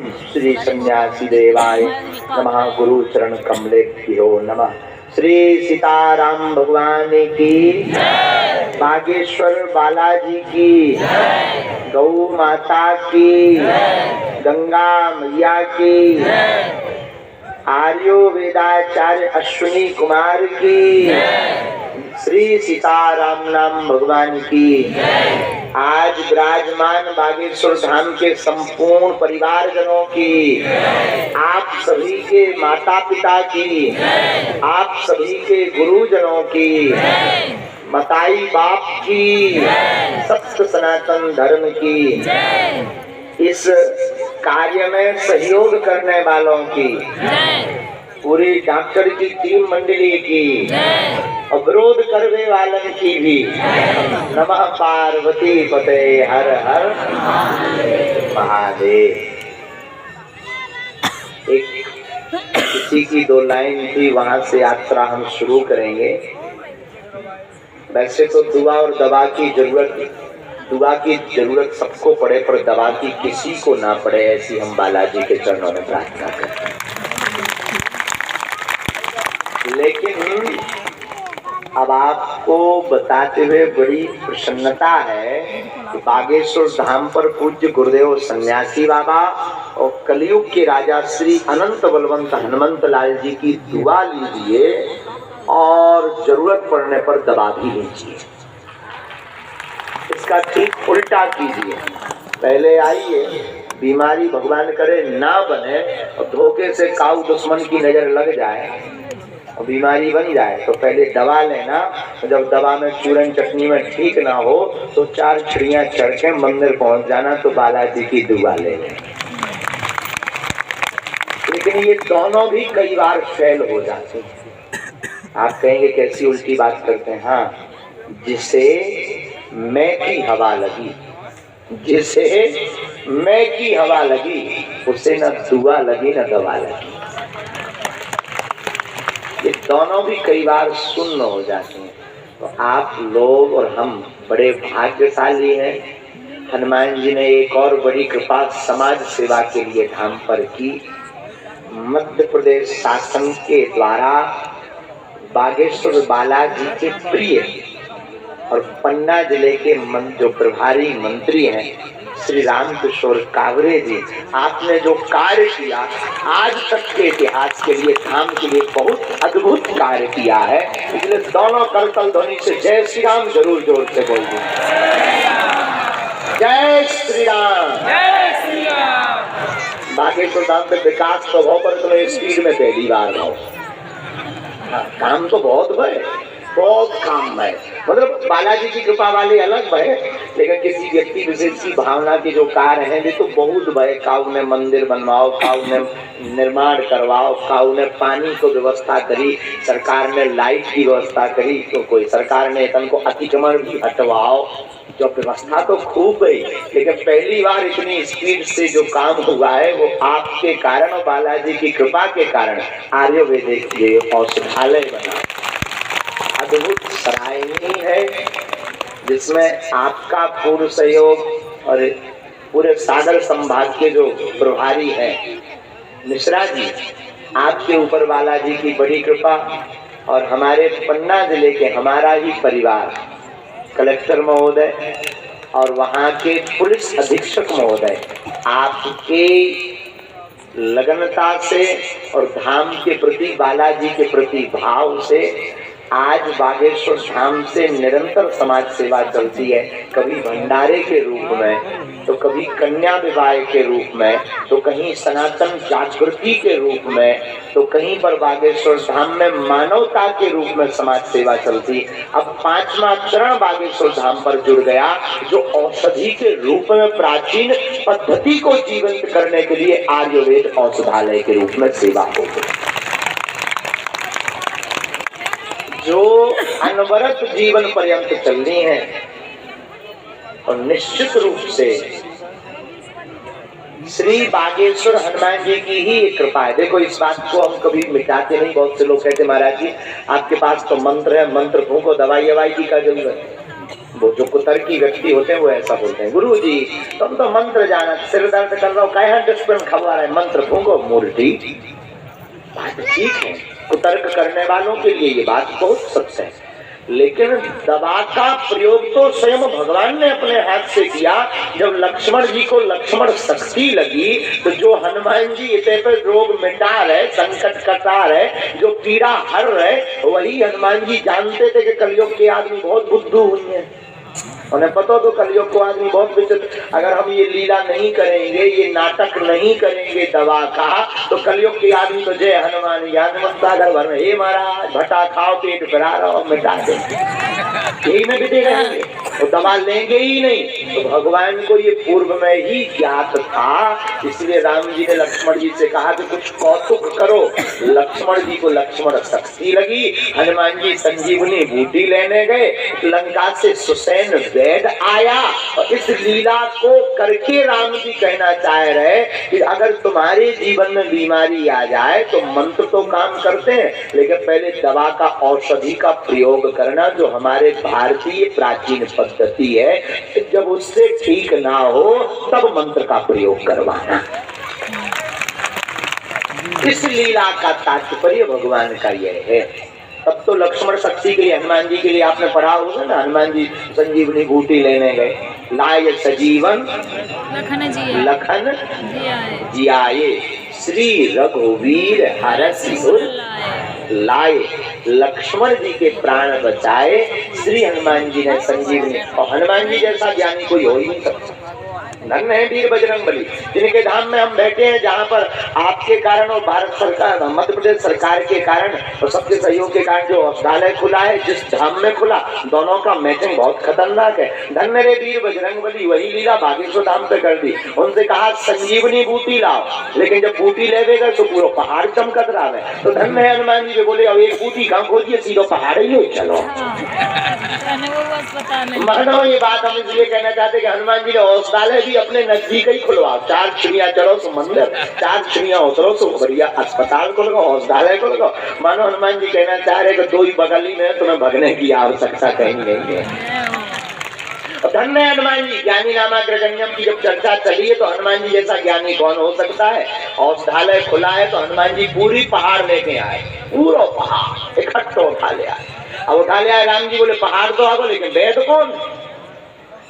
श्री सन्यासी देवाय नमः। गुरु चरण कमलेभ्यो नमः। श्री सीताराम भगवान की, बागेश्वर बालाजी की, गौ माता की, गंगा मैया की, आर्यो वेदाचार्य अश्विनी कुमार की, श्री सीताराम नाम भगवान की। आज विराजमान बागेश्वर धाम के संपूर्ण परिवारजनों की, आप सभी के माता पिता की, आप सभी के गुरुजनों की, मताई बाप की, सत्य सनातन धर्म की, इस कार्य में सहयोग करने वालों की, पूरी डॉक्टर की टीम मंडली की, अवरोध करने वालन की भी नमः। पार्वती पते हर हर महादेव। एक किसी की दो लाइन थी, वहां से यात्रा हम शुरू करेंगे। वैसे तो दुआ और दवा की जरूरत सबको पड़े, पर दवा की किसी को ना पड़े, ऐसी हम बालाजी के चरणों में प्रार्थना करते हैं। लेकिन अब आपको बताते हुए बड़ी प्रसन्नता है कि बागेश्वर धाम पर पूज्य गुरुदेव सन्यासी बाबा और कलयुग के राजा श्री अनंत बलवंत हनुमंत लाल जी की दुआ लीजिए और जरूरत पड़ने पर दवा भी लीजिए। इसका ठीक उल्टा कीजिए। पहले आइए, बीमारी भगवान करे ना बने और धोखे से काऊ दुश्मन की नजर लग जाए और बीमारी बन जाए तो पहले दवा लेना। जब दवा में चूरन चटनी में ठीक ना हो तो 4 चिड़ियां चढ़ के मंदिर पहुंच जाना, तो बालाजी की दुआ ले लें। लेकिन ये दोनों भी कई बार फेल हो जाते हैं। आप कहेंगे कैसी उल्टी बात करते हैं? हाँ, जिसे मैं की हवा लगी, जिसे मैं की हवा लगी, उसे न दुआ लगी न दवा लगी। ये दोनों भी कई बार शून्य हो जाते हैं। तो आप लोग और हम बड़े भाग्यशाली हैं। हनुमान जी ने एक और बड़ी कृपा समाज सेवा के लिए धाम पर की। मध्य प्रदेश शासन के द्वारा बागेश्वर बालाजी के प्रिय और पन्ना जिले के जो प्रभारी मंत्री हैं श्री राम किशोर कावरे जी, आपने जो कार्य किया आज तक के इतिहास के लिए, धाम के लिए बहुत अद्भुत कार्य किया है। इसलिए दोनों करतल ध्वनि से जय श्री राम जरूर जोर से बोलिए। जय श्री राम, जय श्री राम। बागेश्वर धाम में विकास स्वभाव पर तो स्पीड में पहली बार हो। काम तो बहुत है, बहुत काम है। मतलब बालाजी की कृपा वाले अलग है, लेकिन किसी व्यक्ति विशेष की भावना के जो कार्य हैं वे तो बहुत भय। काऊ ने मंदिर बनवाओ, काऊ ने निर्माण करवाओ, काऊ ने पानी को व्यवस्था करी, सरकार ने लाइट की व्यवस्था करी, तो कोई सरकार ने इनको अतिक्रमण भी हटवाओ। जो व्यवस्था तो खूब है, लेकिन पहली बार इतनी स्पीड से जो काम हुआ है वो आपके कारण और बालाजी की कृपा के कारण आयुर्वेदिक औषधालय बना, अद्भुत सराहनीय है, जिसमें आपका पूर्ण सहयोग और पूरे सागर संभाग के जो प्रभारी हैं मिश्रा जी, आपके ऊपर बालाजी की बड़ी कृपा। और हमारे पन्ना जिले के हमारा ही परिवार, कलेक्टर महोदय और वहाँ के पुलिस अधीक्षक महोदय, आपके लगनता से और धाम के प्रति, बालाजी के प्रति भाव से आज बागेश्वर धाम से निरंतर समाज सेवा चलती है। कभी भंडारे के रूप में, तो कभी कन्या विवाह के रूप में, तो कहीं सनातन जागृति के रूप में, तो कहीं पर बागेश्वर धाम में मानवता के रूप में समाज सेवा चलती। अब 5वां चरण बागेश्वर धाम पर जुड़ गया, जो औषधि के रूप में प्राचीन पद्धति को जीवंत करने के लिए आयुर्वेद औषधालय के रूप में सेवा हो गई, जो अनवरत जीवन पर्यंत चलनी है। और निश्चित रूप से श्री बागेश्वर हनुमान जी की ही एक कृपा है। देखो, इस बात को हम कभी मिटाते नहीं। बहुत से लोग कहते महाराज जी आपके पास तो मंत्र है, मंत्र फूंको, दवाई की क्या जरूरत है। वो जो कुतर्की व्यक्ति होते हैं वो ऐसा बोलते हैं, गुरु जी तुम तो मंत्र जाना, सिर दर्द कर रहा हो, कहा डिस्प्लिन खबर है, मंत्र फूंको मूर्ति। बात ठीक है, कुतर्क करने वालों के लिए ये बात बहुत सच है, लेकिन दवा का प्रयोग तो स्वयं भगवान ने अपने हाथ से किया। जब लक्ष्मण जी को लक्ष्मण शक्ति लगी तो जो हनुमान जी इतने पे रोग मिटा रहे, संकट कटा रहे, जो पीड़ा हर रहे, वही हनुमान जी जानते थे कि कलयुग के आदमी बहुत बुद्धू हुई है। उन्हें पता तो कलयुग को आदमी बहुत विचित्र, अगर हम ये लीला नहीं करेंगे, ये नाटक नहीं करेंगे दवा का, तो कलयुग के आदमी तो जय हनुमान हनुमान सागर भर में, हे महाराज भटा खाओ पेट भरा रहो मिटा दे, यही में बिते रहेंगे, तो दवा लेंगे ही नहीं। तो भगवान को ये पूर्व में ही ज्ञात था, इसलिए राम जी ने लक्ष्मण जी से कहा कि कुछ कौतुक करो। लक्ष्मण जी को लक्ष्मण शक्ति लगी, हनुमान जी संजीवनी बूटी लेने गए, लंका से सुसैन वैद आया, और इस लीला को करके राम जी कहना चाह रहे कि अगर तुम्हारे जीवन में बीमारी आ जाए तो मंत्र तो काम करते हैं, लेकिन पहले दवा का औषधि का प्रयोग करना, जो हमारे भारतीय प्राचीन पद्धति है, जब उससे ठीक ना हो तब मंत्र का प्रयोग करवाना। इस लीला का तात्पर्य भगवान का यह है। तब तो लक्ष्मण शक्ति के लिए, हनुमान जी के लिए आपने पढ़ा होगा ना, हनुमान जी संजीवनी बूटी लेने गए, लाए सजीवन लखन जियाए, श्री रघुवीर हरषि उर लाए। लक्ष्मण जी के प्राण बचाए श्री हनुमान जी ने संजीवनी। और हनुमान जी जैसा ज्ञानी कोई हो ही नहीं सकता। धन्य है वीर बजरंगबली, जिनके धाम में हम बैठे हैं, जहाँ पर आपके कारण और भारत सरकार, मध्य प्रदेश सरकार के कारण और सबके सहयोग के कारण जो औषधालय खुला है, जिस धाम में खुला, दोनों का मैचिंग बहुत खतरनाक है। धन्य रे वीर बजरंगबली, वही लीला बागेश्वर धाम पे कर दी। उनसे कहा संजीवनी बूटी लाओ, लेकिन जब बूटी ले गए तो पूरा पहाड़ चमकत रहा है। तो धन्य है हनुमान जी, बोले अब एक बूटी कहाँ खोजिए, सीधो पहाड़ ही हो चलो। मानो ये बात हम इसलिए कहना चाहते कि हनुमान जी ने औषधालय भी अपने नजदीक ही खुलवाओ। 4 चिड़िया चढ़ो सो मंदिर, 4 चिड़िया उतरो सो बढ़िया अस्पताल को लगाओ, औषधालय को लगाओ। मानो हनुमान जी कहना चाह रहे कि 2 ही बगल ही में, तुम्हें भगने की आवश्यकता कहीं नहीं है। धन्य हनुमान जी, ज्ञानी नामाग्रगण्यम की जब चर्चा चली है तो हनुमान जी जैसा ज्ञानी कौन हो सकता है। औषधालय खुला है तो हनुमान जी पूरी पहाड़ लेके आए, पूरा पहाड़ इकट्ठा उठा ले आए। अब उठा ले आए राम जी, बोले पहाड़ तो आगो, लेकिन वेद कौन?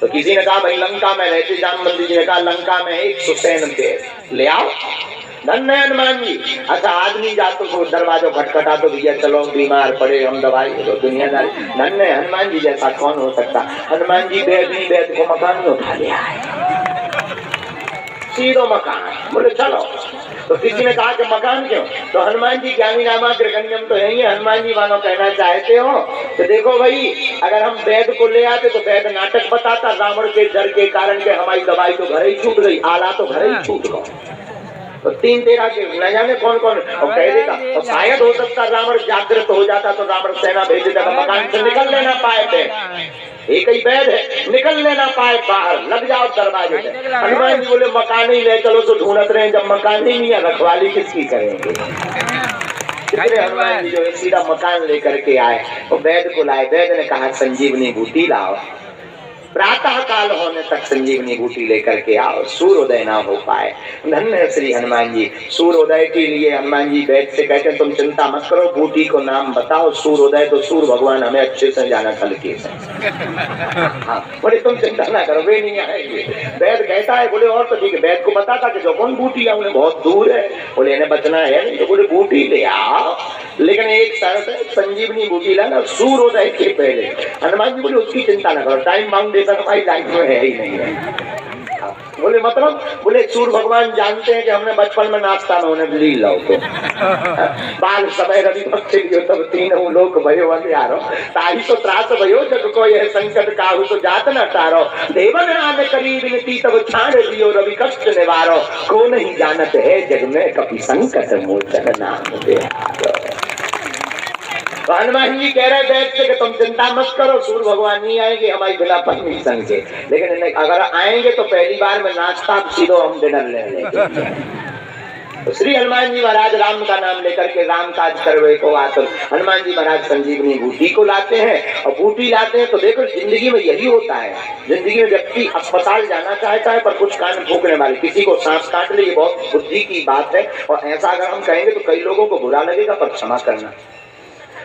तो किसी ने कहा भाई लंका में रहते, जामवंती जी ने कहा लंका में एक सुसैन वेद ले आओ। धन्य हनुमान जी। अच्छा आदमी जातो तो दरवाजों खटखटा तो भैया चलो बीमार पड़े हम दवाई दो, दुनियादारी। धन्य हनुमान जी जैसा कौन हो सकता। हनुमान जी वेद को मकान में उठा लिया है, सीधो मकान, बोले चलो। तो किसी ने कहा कि मकान क्यों? तो हनुमान जी ज्ञानी नामाग्रगण्यम तो है ही। हनुमान जी मानो कहना चाहते हो कि देखो भाई, अगर हम वेद को ले आते तो वेद नाटक बताता, रावण के डर के कारण के हमारी दवाई तो घर ही छूट गई, आला तो घर ही छूट गया। तो 3 तेरा के न जाने कौन कौन और कह देगा। और शायद हो सकता रावण जागृत हो जाता तो रावण सेना भेज देता, मकान से निकल लेना पाए थे, एक ही बैद है, निकल लेना पाए बाहर, लग जाओ दरवाजे पे। हनुमान जी बोले मकान ही ले चलो, तो ढूंढत रहे, जब मकान ही नहीं है रखवाली किसकी करेंगे। हनुमान जी जो सीधा मकान लेकर के आए और वैद को लाए। वैद ने कहा संजीवनी बूटी लाओ, प्रातः काल होने तक संजीवनी बूटी लेकर के आओ, सूर्योदय ना हो पाए। धन्य श्री हनुमान जी। सूर्योदय के लिए हनुमान जी वैद से कहते हैं तुम चिंता मत करो, बूटी को नाम बताओ सूर्योदय, तो सूर्य भगवान हमें अच्छे से जाना कल के। हाँ बोले तुम चिंता ना करो, वे नहीं आएंगे। वैद कहता है, बोले और तो ठीक है। वैद को बताता कि जो कौन बूटी है उन्हें बहुत दूर है, बोले इन्हें बचना है नहीं, तो बोले बूटी ले आओ, लेकिन एक शर्त है, संजीवनी बूटी लाना सूर्योदय के पहले। हनुमान जी बोले उसकी चिंता ना करो, टाइम बाउंड हमारी लाइफ में है ही नहीं है। बोले मतलब, बोले सूर्य भगवान जानते हैं कि हमने बचपन में नाश्ता में उन्हें ली लो तो बाल समय रवि पक्षी तब 3 लोक भयो यारो ताही तो त्रास भयो, जब कोई है संकट काहू तो जात न टारो, देवन आने करीब नीति तब छाड़ दियो, रवि कष्ट निवारो, को नहीं जानत है जग में कभी संकट मोचन नाम दे। तो हनुमान जी कह रहे बैठ के कि तुम चिंता मत करो, सूर्य भगवान नहीं आएंगे हमारी बिना परमिशन के, लेकिन अगर आएंगे तो पहली बार में नाश्ता सीधो हम डिनर ले लेंगे। तो श्री हनुमान जी महाराज राम का नाम लेकर के राम काज करवे को आकर हनुमान जी महाराज संजीवनी बूटी को लाते हैं। और बूटी लाते हैं तो देखो जिंदगी में यही होता है, जिंदगी में व्यक्ति अस्पताल जाना चाहता है पर कुछ कान फूकने वाले, किसी को सांस काट ले, ये बहुत बुद्धि की बात है। और ऐसा अगर हम कहेंगे तो कई लोगों को बुरा लगेगा, पर क्षमा करना।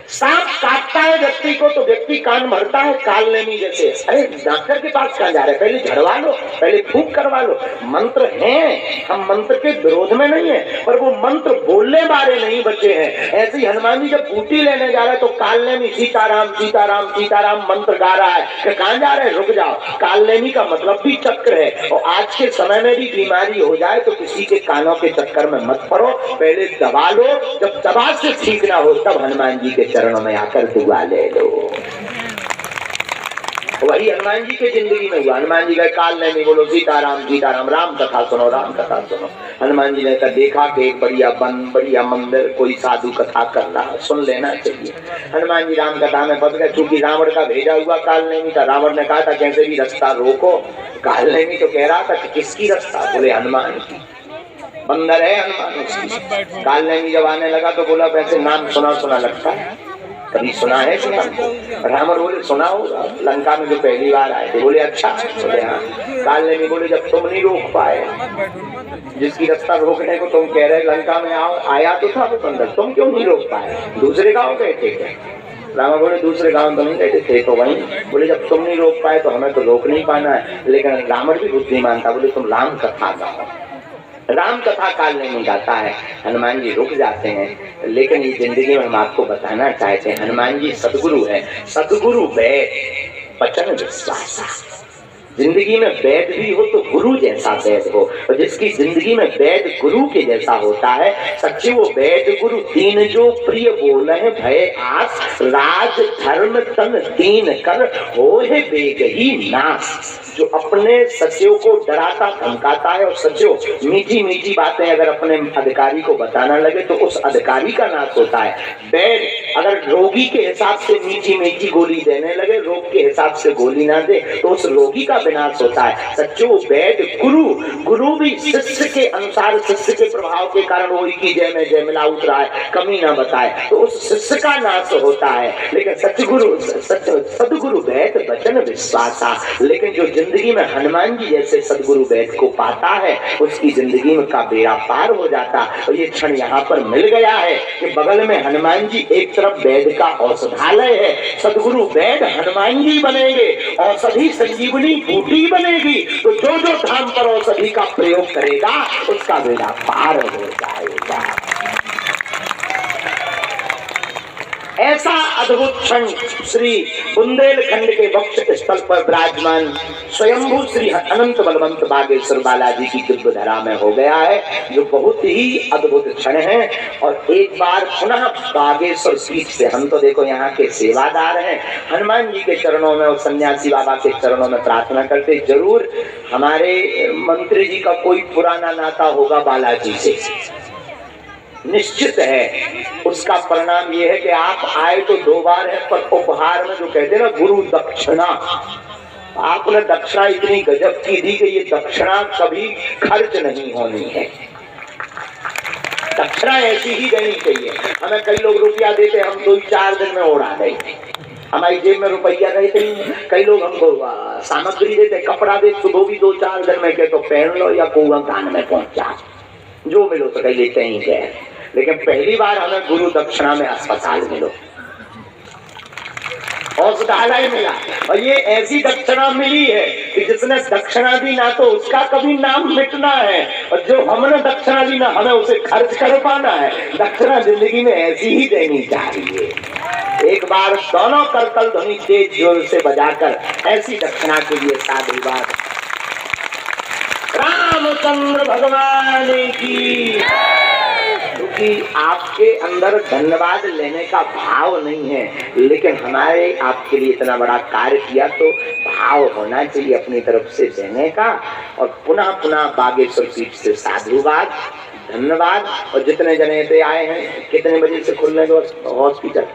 सांप काटता है व्यक्ति को तो व्यक्ति कान भरता है काल लेनी जैसे, अरे डॉक्टर के पास कहाँ जा रहे, पहले झड़वा लो, पहले फूंक करवा लो। मंत्र हैं, हम मंत्र के विरोध में नहीं है, पर वो मंत्र बोलने वाले नहीं बचे हैं। ऐसे ही हनुमान जी जब बूटी लेने जा रहे हैं तो काल लेनी सीताराम सीताराम सीताराम मंत्र गा रहा है कि कहाँ जा रहे हैं, रुक जाओ। काल लेनी का मतलब भी चक्र है। और आज के समय में भी बीमारी हो जाए तो किसी के कानों के चक्कर में मत पड़ो, पहले दबा लो, जब दबा से ठीक ना हो तब हनुमान जी के चरणों में आकर दुआ ले लो। वही हनुमान जी के जिंदगी में हुआ। हनुमान जी का काल नहीं बोलो सीताराम सीताराम, राम कथा सुनो, राम कथा सुनो। हनुमान जी ने देखा कि एक बढ़िया वन, बढ़िया मंदिर, कोई साधु कथा कर रहा, सुन लेना चाहिए। हनुमान जी राम कथा में फंस गए, क्योंकि रावण का भेजा हुआ काल नहीं था। रावण ने कहा था कैसे भी रास्ता रोको, काल नहीं तो कह रहा था कि किसकी रास्ता, बोले हनुमान की, बंदर है हनुमान उसकी। काल नहीं जब आने लगा तो बोला वैसे नाम सुना सुना लगता है, कभी सुना है कि नाम? रावण बोले सुना होगा, लंका में जो पहली बार आए थे। बोले अच्छा, बोले हाँ। काल नहीं बोले जब तुम नहीं रोक पाए, जिसकी रास्ता रोकने को तुम कह रहे लंका में आओ, आया तो था वो बंदर, तुम क्यों नहीं रोक पाए? दूसरे गाँव गए थे क्या? रावण बोले दूसरे गांव तो नहीं गए थे तो वहीं। बोले जब तुम नहीं रोक पाए तो हमें तो रोक नहीं पाना है। लेकिन रावण भी बुद्धिमान था, बोले तुम राम कथा गाओ। राम कथा काल नहीं गाता है, हनुमान जी रुक जाते हैं। लेकिन ये जिंदगी में हम आपको बताना चाहते हैं, हनुमान जी सदगुरु है। सदगुरु वैद वचन विश्वास। जिंदगी में वैद भी हो तो गुरु जैसा वैद हो, और जिसकी जिंदगी में वैद गुरु के जैसा होता है, सच्चे वो वैद गुरु तीन जो प्रिय बोले हैं भय आस, राज धर्म तन तीन कर होए बेग ही नाश। जो अपने सचिव को डराता धमकाता है, और सचिव मीठी मीठी बातें अगर अपने अधिकारी को बताना लगे तो उस अधिकारी का नाश होता है। वैद अगर रोगी के हिसाब से मीठी मीठी गोली देने लगे, रोग के हिसाब से गोली ना दे तो उस रोगी का विनाश होता है। सच्चो वैद गुरु, गुरु भी शिष्य के अनुसार, शिष्य के प्रभाव के कारण वही की जय में जय मिला उतरा है, कमी ना बताए तो उस शिष्य का नाश होता है। लेकिन सतगुरु सदगुरु वैद वचन विश्वासा। लेकिन जो जिंदगी में हनुमान जी जैसे सदगुरु वैद को पाता है उसकी जिंदगी में का बेड़ा पार हो जाता। और ये क्षण यहाँ पर मिल गया है कि बगल में हनुमान जी, एक तरफ वैद का औषधालय है, सदगुरु वैद हनुमान जी बनेंगे, औषधि संजीवनी बूटी बनेगी। तो जो जो धाम पर औषधि का प्रयोग करेगा उसका बेड़ा पार हो जाएगा। ऐसा अद्भुत क्षण श्री बुंदेलखंड के वक्ष स्थल पर विराजमान स्वयंभू श्री अनंत बलवंत बागेश्वर बालाजी की दिव्य धरा में हो गया है, जो बहुत ही अद्भुत क्षण है। और एक बार पुनः बागेश्वर सीट से, हम तो देखो यहाँ के सेवादार हैं, हनुमान जी के चरणों में और सन्यासी बाबा के चरणों में प्रार्थना करते। जरूर हमारे मंत्री जी का कोई पुराना नाता होगा बालाजी से, निश्चित है। उसका परिणाम यह है कि आप आए तो 2 बार है, पर उपहार में जो कहते हैं ना गुरु दक्षिणा, आपने दक्षिणा इतनी गजब की दी कि ये दक्षिणा कभी खर्च नहीं होनी है। दक्षिणा ऐसी ही देनी चाहिए। हमें कई लोग रुपया देते, हम 2-4 दिन में उड़ा देते, हमारी जेब में रुपया रहते ही। कई लोग हमको सामग्री देते, कपड़ा दे, सुबह भी 2-4 दिन में के तो पहन लो या कुआं कान में पहुंचा, जो मिलो तो कहीं लेते ही गए। लेकिन पहली बार हमें गुरु दक्षिणा में अस्पताल मिलो, औषधालय मिला, और ये ऐसी दक्षिणा मिली है कि जिसने दक्षिणा दी ना तो उसका कभी नाम मिटना है, और जो हमने दक्षिणा दी ना हमें उसे खर्च कर पाना है। दक्षिणा जिंदगी में ऐसी ही देनी चाहिए। एक बार दोनों करतल ध्वनि तेज जोर से बजाकर ऐसी दक्षिणा के लिए साधुवाद। रामचंद्र भगवान की। क्योंकि आपके अंदर धन्यवाद लेने का भाव नहीं है, लेकिन हमारे आपके लिए इतना बड़ा कार्य किया तो भाव होना चाहिए अपनी तरफ से देने का। और पुनः पुनः बागेश्वर पीठ से साधुवाद, धन्यवाद। और जितने जने पे आए हैं, कितने बजे से खुलने दो हॉस्पिटल?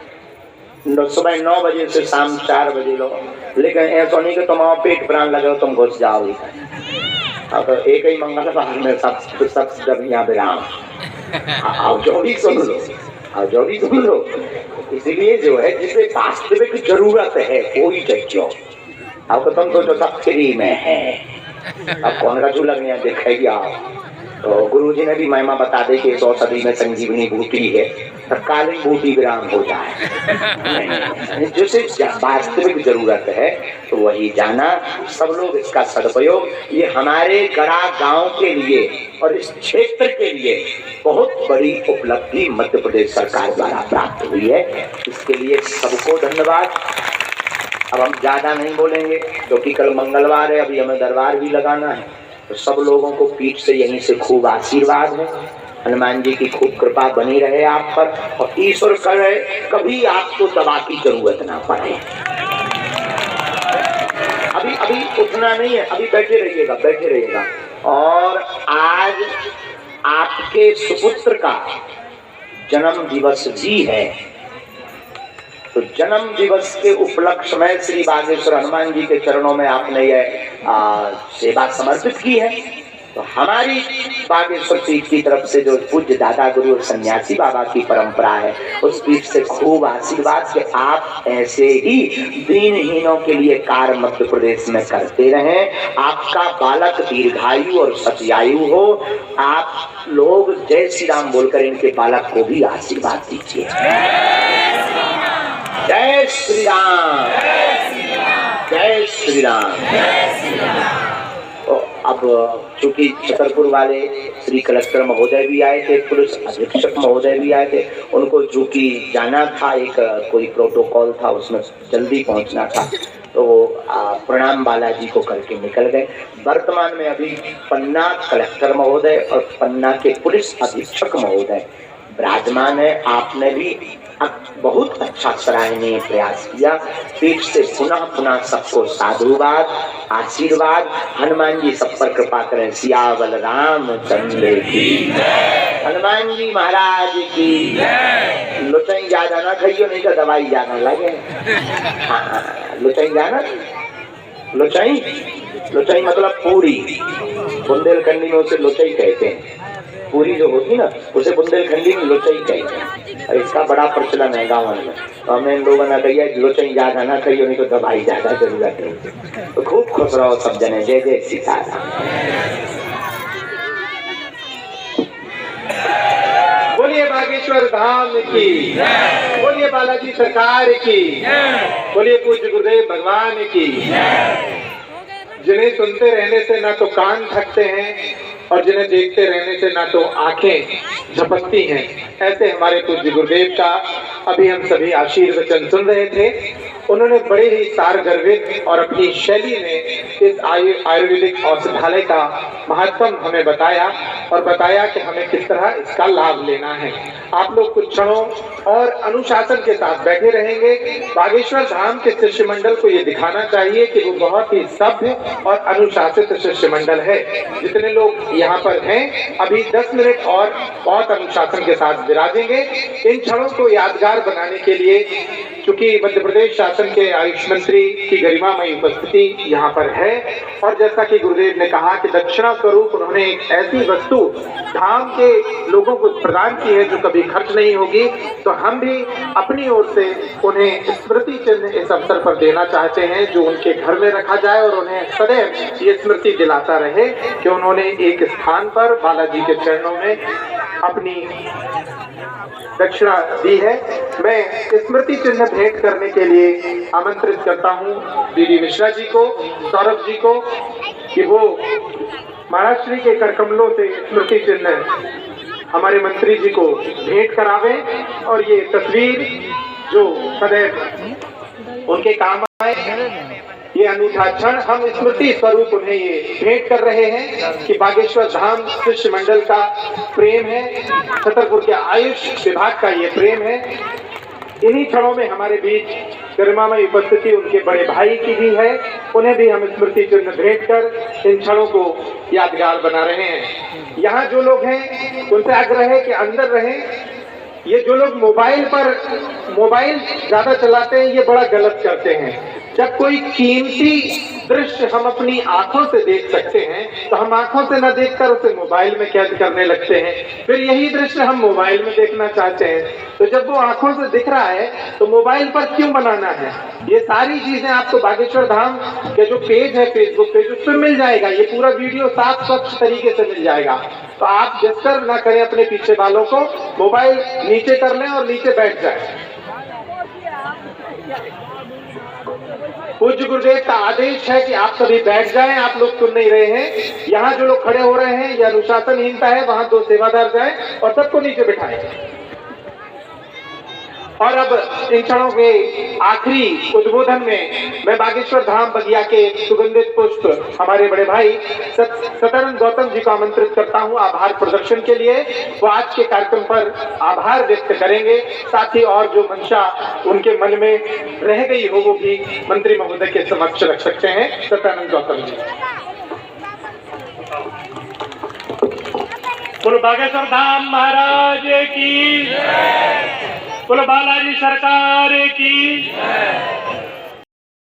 सुबह 9 बजे से शाम 4 बजे लो। लेकिन ऐसा नहीं कि तुम पेट प्राण लगे तुम घुस जाओ। अब तो एक ही मंगलवार में सब यहाँ विराम। अब जो भी सुन लो, अब जो भी सुन लो। इसलिए जो है जिसे वास्तविक जरूरत है कोई चाहिए, अब तो तुम सोचो सब फ्री में है, अब कौन का झूला नहीं देखेगी आप। तो गुरु जी ने भी महिमा बता दी कि 100 सदी में संजीवनी बूटी है, तत्कालीन बूटी विराम हो जाए। जिसे वास्तविक जरूरत है तो वही जाना। सब लोग इसका सदुपयोग, ये हमारे गड़ा गांव के लिए और इस क्षेत्र के लिए बहुत बड़ी उपलब्धि मध्य प्रदेश सरकार द्वारा प्राप्त हुई है। इसके लिए सबको धन्यवाद। अब हम ज्यादा नहीं बोलेंगे क्योंकि कल मंगलवार है, अभी हमें दरबार भी लगाना है। तो सब लोगों को पीठ से यहीं से खूब आशीर्वाद है, हनुमान जी की खूब कृपा बनी रहे आप पर, और ईश्वर करे कभी आपको दवा की जरूरत ना पड़े। अभी उठना नहीं है, अभी बैठे रहिएगा, बैठे रहिएगा। और आज आपके सुपुत्र का जन्म दिवस भी है, तो जन्म दिवस के उपलक्ष्य में श्री बागेश्वर हनुमान जी के चरणों में आपने यह सेवा समर्पित की है। तो हमारी बागेश्वर पीठ की तरफ से जो पूज्य दादा गुरु और सन्यासी बाबा की परंपरा है, उस पीठ से खूब आशीर्वाद कि आप ऐसे ही दीनहीनों के लिए कार्य मध्य प्रदेश में करते रहें। आपका बालक दीर्घायु और सतयायु हो। आप लोग जय श्री राम बोलकर इनके बालक को भी आशीर्वाद दीजिए। जय श्री राम, जय श्री राम। तो अब चूंकि छतरपुर वाले श्री कलेक्टर महोदय भी आए थे, पुलिस अधीक्षक महोदय भी आए थे, उनको चूंकि जाना था, एक कोई प्रोटोकॉल था, उसमें जल्दी पहुंचना था, तो वो प्रणाम बालाजी को करके निकल गए। वर्तमान में अभी पन्ना कलेक्टर महोदय और पन्ना के पुलिस अधीक्षक महोदय विराजमान है। आपने भी बहुत अच्छा सराहनीय प्रयास किया। पीठ से पुनः पुनः सबको साधुवाद, आशीर्वाद। हनुमान जी सब पर कृपा करें। सियावल रामचंद्र की जय, हनुमान जी महाराज की जय। लुचाई ज्यादा ना खाइयो, नहीं तो दवाई ज्यादा लगे। हाँ, लुचाई ज्यादा, लुचाई लुचाई मतलब पूरी, बुंदेलखंडी में उसे लुचाई कहते हैं। पूरी जो होती ना उसे बुंदेलखंडी में लोचाई कहते हैं, और इसका बड़ा प्रचलन है गाँव में। तो हमें लोगों ने कहिए लोचाई ज्यादा ना कहियो, नहीं तो दवाई ज्यादा जरूरत है। तो खूब खुश रहो सब जने। जय जय सीताराम। बोलिए बागेश्वर धाम की, बोलिए बालाजी सरकार की, बोलिए पूज्य गुरुदेव भगवान की। जिन्हें सुनते रहने से ना तो कान थकते हैं और जिन्हें देखते रहने से ना तो आंखें झपकती हैं, ऐसे हमारे पूज्य गुरुदेव का अभी हम सभी आशीर्वचन सुन रहे थे। उन्होंने बड़े ही सारगर्भित और अपनी शैली में इस आयुर्वेदिक औषधालय का महत्व हमें बताया और बताया कि हमें किस तरह इसका लाभ लेना है। आप लोग कुछ क्षणों और अनुशासन के साथ बैठे रहेंगे। बागेश्वर धाम के शिष्यमंडल को ये दिखाना चाहिए कि वो बहुत ही सभ्य और अनुशासित शिष्यमंडल है। जितने लोग यहाँ पर हैं अभी 10 मिनट और बहुत अनुशासन के साथ विराजेंगे। इन क्षणों को यादगार बनाने के लिए चूंकि मध्य प्रदेश शासन के आयुष मंत्री की गरिमामयी उपस्थिति यहाँ पर है, और जैसा कि गुरुदेव ने कहा कि दक्षिणा स्वरूप उन्होंने एक ऐसी वस्तु धाम के लोगों को प्रदान की है जो कभी खर्च नहीं होगी, तो हम भी अपनी ओर से उन्हें स्मृति चिन्ह इस अवसर पर देना चाहते हैं जो उनके घर में रखा जाए और उन्हें सदैव ये स्मृति दिलाता रहे कि उन्होंने एक स्थान पर बालाजी के चरणों में अपनी दक्षिणा दी है। मैं स्मृति चिन्ह भेंट करने के लिए आमंत्रित करता हूँ दीदी मिश्रा जी को, सौरभ जी को, कि वो महाराष्ट्र के करकमलों से स्मृति चिन्ह हमारे मंत्री जी को भेंट करावे और ये तस्वीर जो सदैव उनके काम आए, ये अनूठा क्षण हम स्मृति स्वरूप उन्हें ये भेंट कर रहे हैं कि बागेश्वर धाम शिष्य मंडल का प्रेम है, छतरपुर के आयुष विभाग का ये प्रेम है। इन्हीं क्षणों में हमारे बीच गरिमामयी उपस्थिति उनके बड़े भाई की भी है, उन्हें भी हम स्मृति चिन्ह भेंट कर इन क्षणों को यादगार बना रहे हैं। यहाँ जो लोग हैं उनसे आग्रह है कि अंदर रहें। ये जो लोग मोबाइल ज्यादा चलाते हैं ये बड़ा गलत करते हैं। जब कोई कीमती दृश्य हम अपनी आंखों से देख सकते हैं तो हम आंखों से न देखकर उसे मोबाइल में कैद करने लगते हैं, फिर यही दृश्य हम मोबाइल में देखना चाहते हैं। तो जब वो आंखों से दिख रहा है तो मोबाइल पर क्यों बनाना है? ये सारी चीजें आपको बागेश्वर धाम के जो पेज है फेसबुक पेज, उस पर मिल जाएगा। ये पूरा वीडियो साफ स्वच्छ तरीके से मिल जाएगा। तो आप डिस्टर्ब ना करें अपने पीछे वालों को, मोबाइल नीचे कर लें और नीचे बैठ जाए। पूज्य गुरुदेव का आदेश है कि आप सभी बैठ जाएं। आप लोग सुन नहीं रहे हैं। यहाँ जो लोग खड़े हो रहे हैं, यह अनुशासनहीनता है। वहां 2 सेवादार जाएं और सबको नीचे बिठाएं। और अब इन क्षणों के आखिरी उद्बोधन में मैं बागेश्वर धाम बगिया के सुगंधित पुष्प हमारे बड़े भाई सतानंद गौतम जी को आमंत्रित करता हूं आभार प्रदर्शन के लिए। वो आज के कार्यक्रम पर आभार व्यक्त करेंगे। साथ ही और जो मंशा उनके मन में रह गई हो वो भी मंत्री महोदय के समक्ष रख सकते हैं। सतानंद गौतम जी। बोलो बागेश्वर धाम महाराज की, बोलो बालाजी सरकार की।